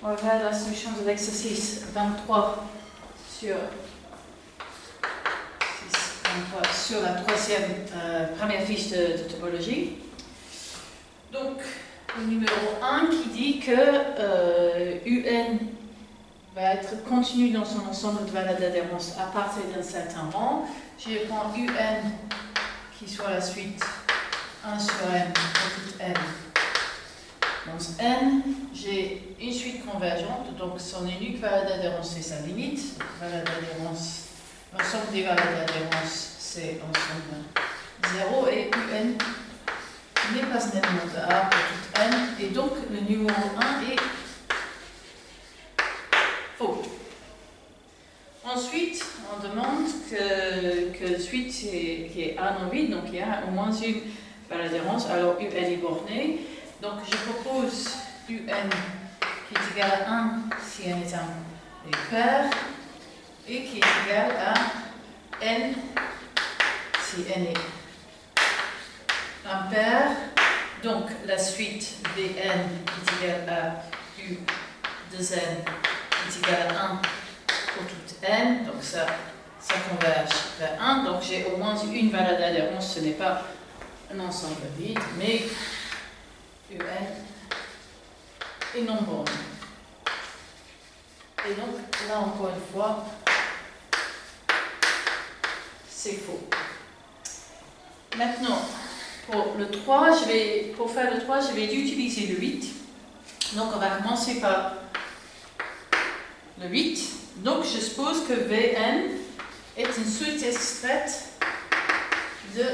On va faire la solution de l'exercice 23 sur la première fiche de topologie. Donc, le numéro 1 qui dit que UN va être continu dans son ensemble de valeurs d'adhérence à partir d'un certain rang. Je prends UN qui soit la suite 1 sur n pour toute n. Dans n, j'ai une suite convergente, donc son unique valeur d'adhérence c'est sa limite. Valeur d'adhérence, l'ensemble des valeurs d'adhérence c'est ensemble 0 et UN n'est pas nettement de A pour toute n, et donc le numéro 1 est faux. Ensuite, on demande que suite qui est A non vide, donc il y a au moins une valeur d'adhérence, alors UN est borné. Donc je propose UN qui est égal à 1 si n est un pair, et qui est égal à n si n est impair. Donc la suite Vn est égale à U de n est égal à 1 pour toute n, donc ça converge vers 1, donc j'ai au moins une valeur d'adhérence, ce n'est pas un ensemble vide, mais UN est non borné. Et donc là encore une fois, c'est faux. Maintenant, pour le 3, pour faire le 3, je vais utiliser le 8. Donc on va commencer par le 8. Donc je suppose que Vn est une suite extraite de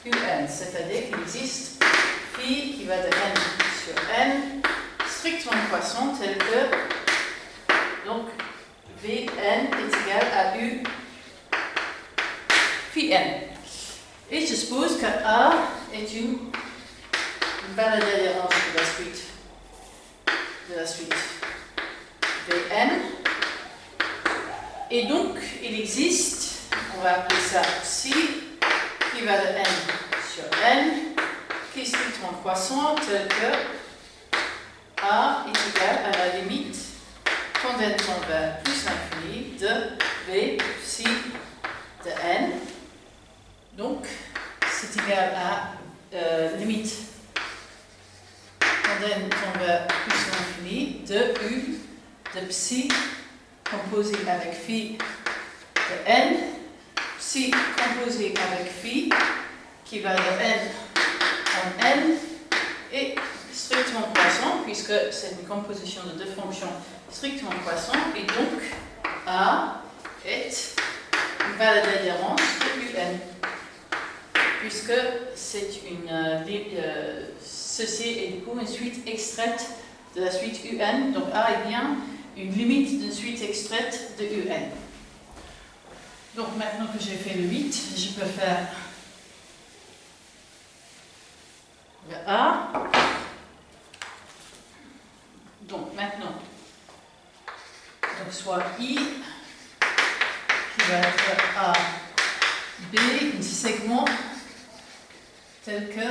UN, c'est-à-dire qu'il existe phi qui va de n sur n strictement croissant tel que donc Vn est égal à U phi n. Et je suppose que A est une valeur d'adhérence de la suite Vn. Et donc, il existe, on va appeler ça psi, qui va de n sur n, qui est strictement croissant, tel que A est égal à la limite tendant vers plus l'infini de V psi de n. Donc, c'est égal à limite tendant vers plus l'infini de U de psi composé avec phi de n, psi composé avec phi qui va de n en n et strictement croissant, puisque c'est une composition de deux fonctions strictement croissantes, et donc A est une valeur d'adhérence de UN, puisque c'est ceci est du coup une suite extraite de la suite UN, donc A est bien une limite d'une suite extraite de UN. Donc maintenant que j'ai fait le 8, je peux faire le A. Donc maintenant, donc soit I qui va être A, B, un segment tel que,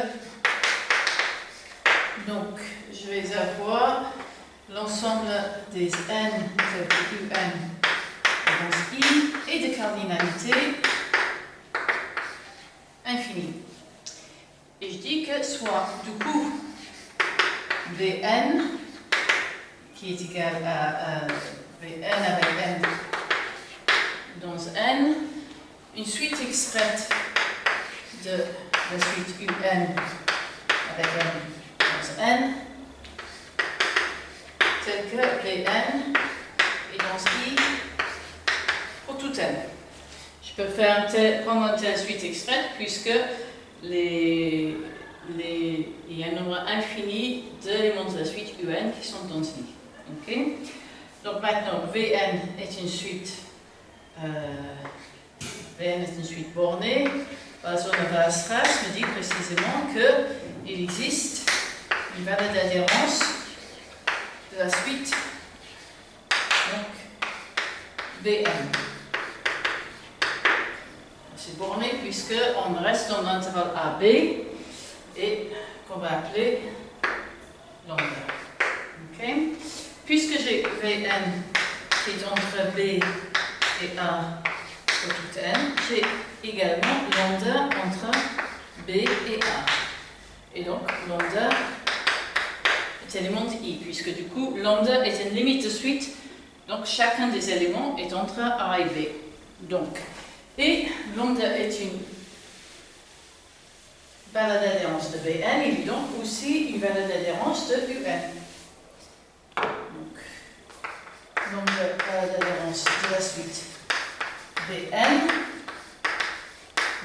donc je vais avoir l'ensemble des n tel que UN dans I et de cardinalité infinie. Et je dis que soit du coup Vn qui est égal à Vn avec n dans n, une suite extraite de la suite UN avec n dans n, tel que Vn est dans I pour tout n. Je peux prendre une telle suite extraite puisque il y a un nombre infini d'éléments de la suite UN qui sont dans I. Okay? Donc maintenant, Vn est une suite bornée. La zone de Weierstrass me dit précisément qu'il existe une valeur d'adhérence de la suite donc Vn. C'est borné puisqu'on reste dans l'intervalle AB et qu'on va appeler lambda. Okay? puisque j'ai Vn qui est entre B et A pour tout n, j'ai également lambda entre B et A. Et donc, lambda est élément de I, puisque du coup, lambda est une limite de suite, donc chacun des éléments est entre A et B. Donc, et lambda est une valeur d'adhérence de Bn, il est donc aussi une valeur d'adhérence de Un. Donc, lambda valeur d'adhérence de la suite Bn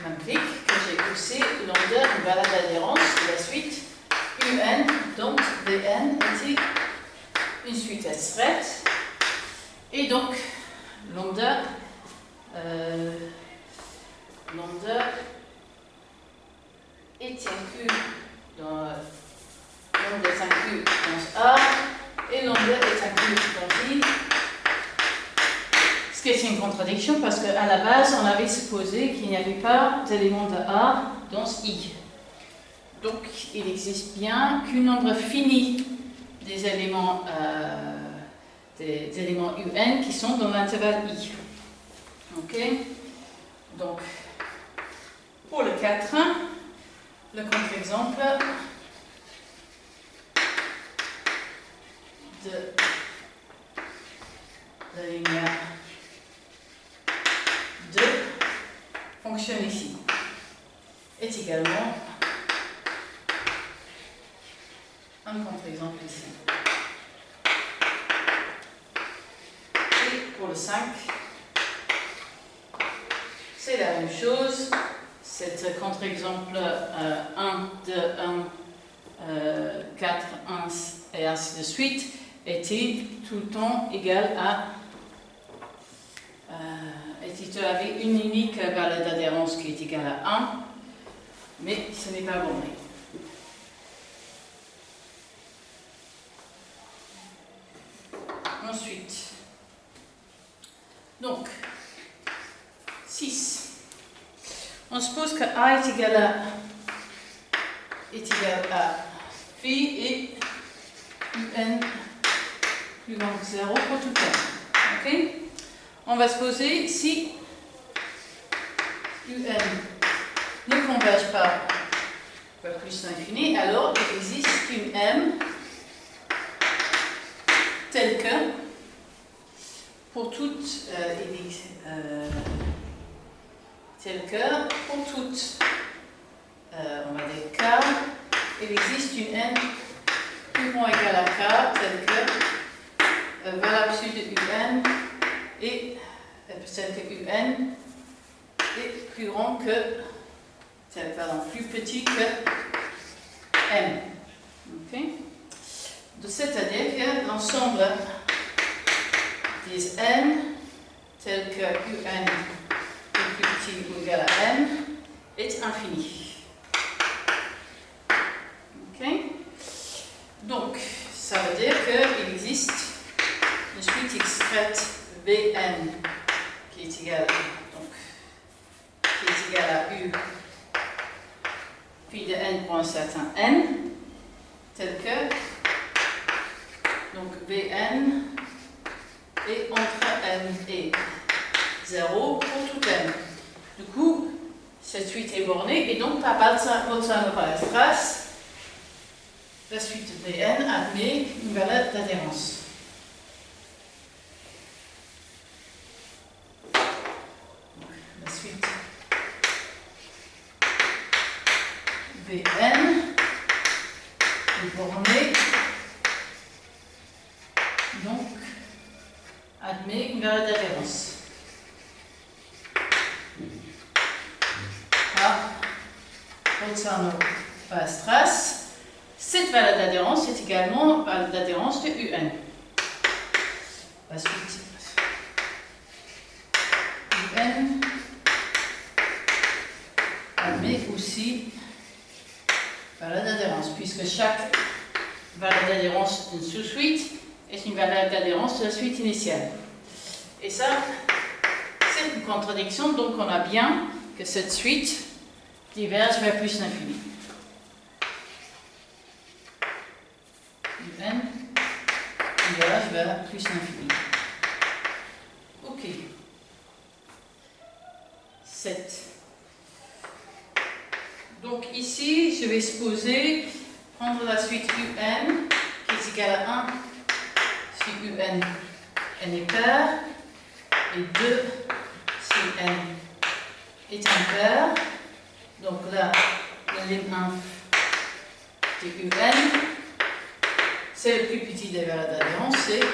m'implique que j'ai aussi lambda une valeur d'adhérence de la suite Un, donc Bn était une suite S-ret, et donc lambda est inclus dans lambda est inclus dans A et lambda est inclus dans I, ce qui est une contradiction parce qu'à la base on avait supposé qu'il n'y avait pas d'élément de A dans I. Donc il existe bien qu'un nombre fini des éléments UN qui sont dans l'intervalle I. Ok? Donc pour le 4, le contre-exemple de la linéaire 2 fonctionne ici est également un contre-exemple ici. Et pour le 5, c'est la même chose. Cet contre-exemple 1, 2, 1, 4, 1 et ainsi de suite était tout le temps égal à avait une unique valeur d'adhérence qui est égale à 1, mais ce n'est pas borné. Ensuite, donc, 6. On suppose que A est égal à phi et UN plus grand que 0 pour tout n. Ok? On va supposer si UN ne converge pas vers plus l'infini, alors il existe une M telle que pour toute on va dire K, il existe une N plus grand égale à K telle que valeur absolue de UN et telle que UN est plus grand que, plus petit que M. Okay? C'est-à-dire que l'ensemble des N tel que UN est plus petit ou égal à M est infini. Okay? Donc, ça veut dire qu'il existe une suite extraite Bn qui est égale à U puis de n pour un certain n, tel que donc Bn est entre n et 0 pour tout n. Du coup, cette suite est bornée et donc par Boltzmann-Weierstrass, la suite Bn admet une valeur d'adhérence. La suite Bn est bornée, donc admet une valeur d'adhérence. Par Boltzmann-Weierstrass, cette valeur d'adhérence est également valeur d'adhérence de UN. La suite UN admet aussi valeur d'adhérence, puisque chaque valeur d'adhérence d'une sous-suite est une valeur d'adhérence de la suite initiale. Et ça, c'est une contradiction, donc on a bien que cette suite diverge vers plus l'infini. UN converge vers plus l'infini. Ok. 7. Donc ici, je vais supposer prendre la suite un qui est égale à 1 si un est pair et 2 si n est impair. Donc là, le lim inf de un, c'est le plus petit des valeurs d'adhérence, c'est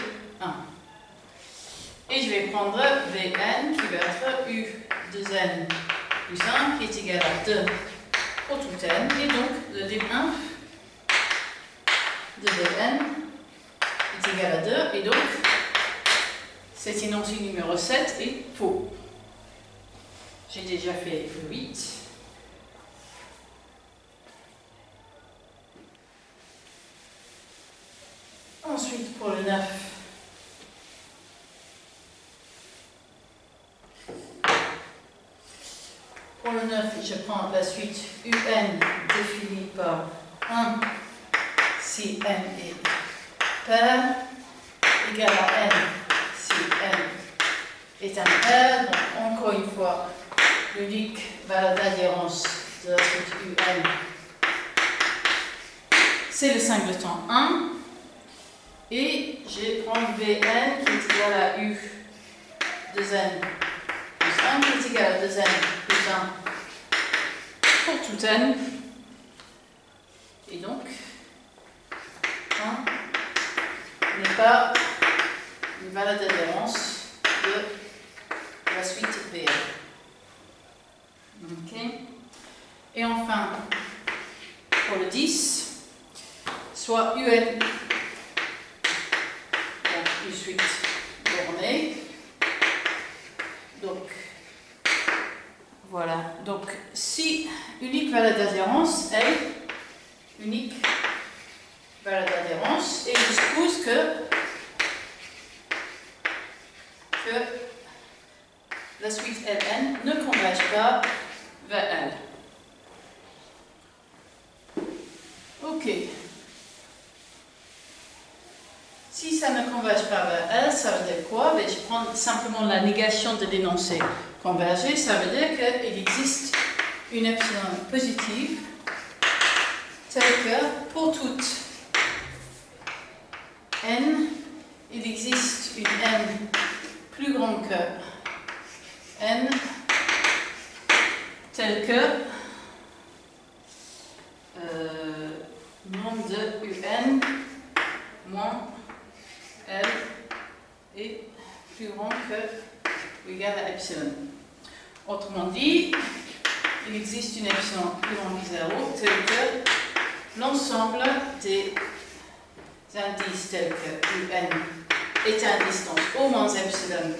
1. Et je vais prendre Vn qui va être U de n plus 1 qui est égal à 2 pour tout n. Et donc, le lim inf de Vn est égal à 2. Et donc, cet énoncé numéro 7 est faux. J'ai déjà fait le 8. Ensuite, pour le 9, je prends la suite un définie par 1 si n est pair, égal à n si n est impair. Donc, encore une fois, l'unique valeur d'adhérence de la suite un, c'est le singleton 1. Et je prends Vn qui est égal à U de n plus 1 qui est égal à 2n plus 1 pour tout n. Et donc, 1 n'est pas une valeur d'adhérence de la suite Vn. Okay. Et enfin, pour le 10, soit un, donc une suite bornée. Donc, voilà. Donc, si unique valeur d'adhérence est unique valeur d'adhérence, et je suppose que la suite Ln ne converge pas vers L. Ok. Si ça ne converge pas vers L, ça veut dire quoi? Je prends simplement la négation de l'énoncé converger. Ça veut dire qu'il existe une epsilon positive telle que pour toute n, il existe une n plus grande que n telle que nombre de un moins L est plus grand que ou égal à epsilon. Autrement dit, il existe une epsilon plus grande que 0 telle que l'ensemble des indices tels que un est à distance au moins epsilon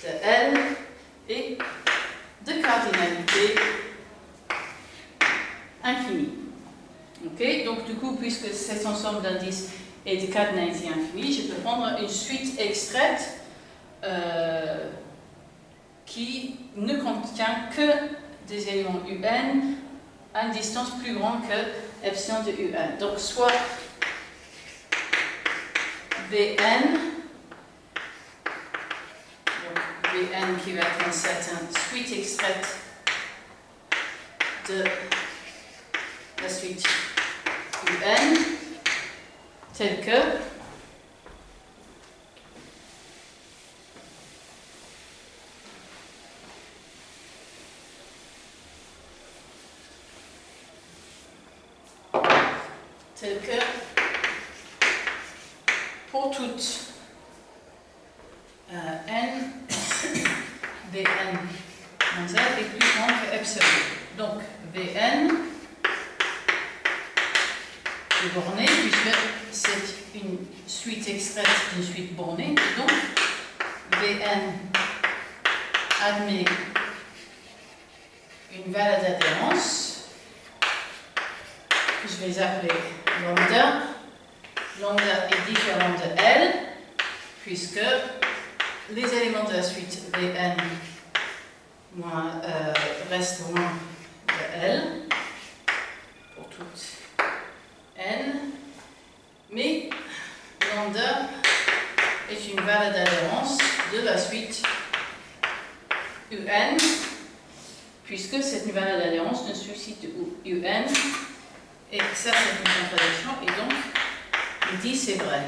de L et de cardinalité infinie. Ok, donc du coup, puisque cet ensemble d'indices est de cardinalité infinie, je peux prendre une suite extraite qui ne contient que des éléments un à une distance plus grande que epsilon de un. Donc soit Vn, Vn qui va être une certaine suite extraite de la suite un, telle que pour toute n, Vn moins z est plus grand que epsilon. Donc Vn est borné, puisque c'est une suite extraite d'une suite bornée. Et donc Vn admet une valeur d'adhérence que je vais appeler lambda. Lambda est différent de L, puisque les éléments de la suite Vn restent loin de L pour toute n, mais lambda est une valeur d'adhérence de la suite UN, puisque cette valeur d'adhérence ne suscite UN, et ça c'est une contradiction, et donc il dit c'est vrai.